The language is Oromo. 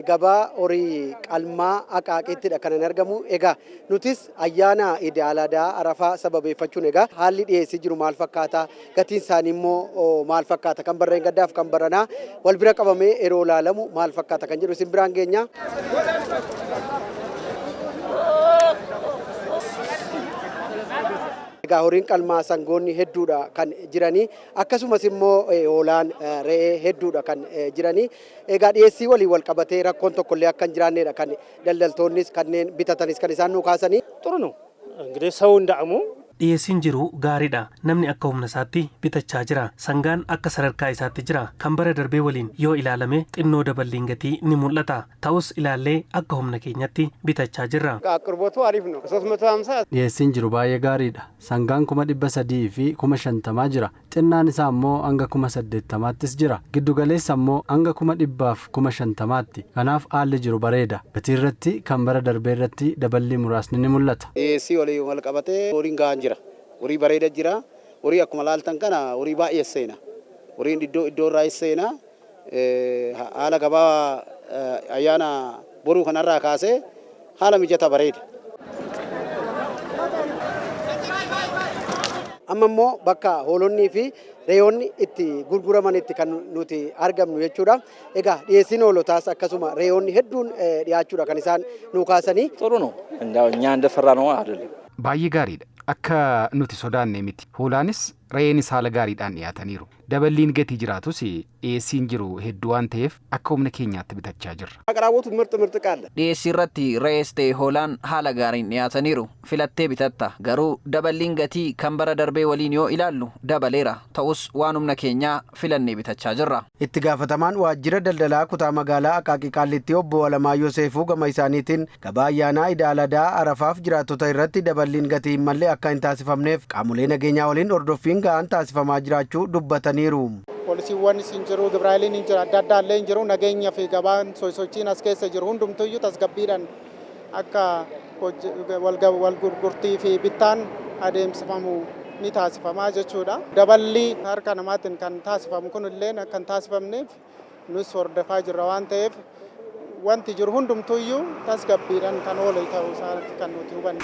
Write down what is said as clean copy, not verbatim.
Gabaa horii qalmaa Aqaaqiittidha kan argamu. Egaa nutis ayyaana Iid al-Adhaa Arafaa sababeeffachuun egaa haalli dhiyeessii jiru maal fakkaata? Gatiin isaanii immoo maal fakkaata? Kan barreen gaddaaf kan baranaa wal bira qabamee yeroo ilaalamu maal fakkaata kan jedhu isin biraan geenya. Egaa horiin qalmaa sangoonni hedduudha kan jiranii akkasumas immoo hoolaan re'ee hedduudha kan jiranii egaa dhiyeessii walii wal qabatee rakkoon tokkollee akka hin jiraannedha kan daldaltoonnis kanneen bitatanis kan isaan nu kaasanii. ጥሩ ነው እንግዲህ ሰው እንዳቅሙ dhiyeessiin jiru gaariidha. Namni akka humna isaatti bitachaa jira. Sangaan akka sadarkaa isaatti jira. Kan bara darbee waliin yoo ilaalame xinnoo daballiin gatii ni mul'ata. Ta'us ilaallee akka humna keenyatti bitachaa jirra. አቅርቦቱ አሪፍ ነው 350 dhiyeessiin jiru baay'ee gaariidha. Sangaan 300 fi 50 jira. Xinnaan isaa immoo hanga 80ttis jira. Giddugaleessa immoo hanga 100 fi 50tti. Kanaaf haalli jiru bareeda. Gatii irratti kan bara darbee irratti daballii muraasni ni mul'ata. Dhiyeessii walii wal qabatee horiin gahaan jira. Horii bareeda jira. Horii akkuma laaltan kana horii baay'ee seena. Horiin iddoo irraa seena. Haala gabaa ayyaana boruu kanarraa kaasee haala mijataa bareeda. Amma immoo bakka hoolonnii fi re'oonni itti gurguramanitti kan nuti argamnu jechuudha. Egaa dhiyeessiin hoolotaas akkasuma re'oonni hedduun dhiyaachuudha kan isaan nu kaasanii. ጥሩ ነው እንዳው እኛ እንደፈራ ነው አይደለም. baay'ee gaariidha. Akka nuti sodaanne miti. Hoolaanis re'eenis haala gaariidhaan dhiyaataniiru. Daballiin gatii jiraatus dhiyeessiin jiru hedduu waan ta'eef akka humna keenyaatti bitachaa jirra. Aqraabotu ምርጥ qaalla. dhiyeessii irratti re'ees ta'e hoolaan haala gaariin dhiyaataniiru. Filattee bitatta. Garuu daballiin gatii kan bara darbee waliin yoo ilaallu dabaleera. Ta'us waan humna keenyaa filannee bitachaa jirra. Itti gaafatamaan waajjira daldalaa kutaa magaalaa Aqaaqii Qaallitti obbo Alamaa Yoseefuu gama isaaniitiin gabaa ayyaanaa Iid al-Adhaa Arafaaf jiraattota irratti daballiin gatii malee akka hin taasifamneef qaamolee nageenyaa waliin hordoffiin gahaan taasifamaa jiraachuu dubbataniiru. ፖሊሲiwwan hin jiru gibraaliin hin jiru adda addaa illee hin jiru nageenya fi gabaan sosochiin as keessa jiru hundumtuyyuu tasgabbiidhaan akka wal gurgurtii fi bittaan adeemsifamu ni taasifamaa jechuudha. Daballii harka namaatiin kan taasifamu kun illee akka hin taasifamneef nus hordofaa jirra waan ta'eef wanti jiru hundumtuyyuu tasgabbiidhaan kan oole ta'uu isaatti kan nuti hubanne.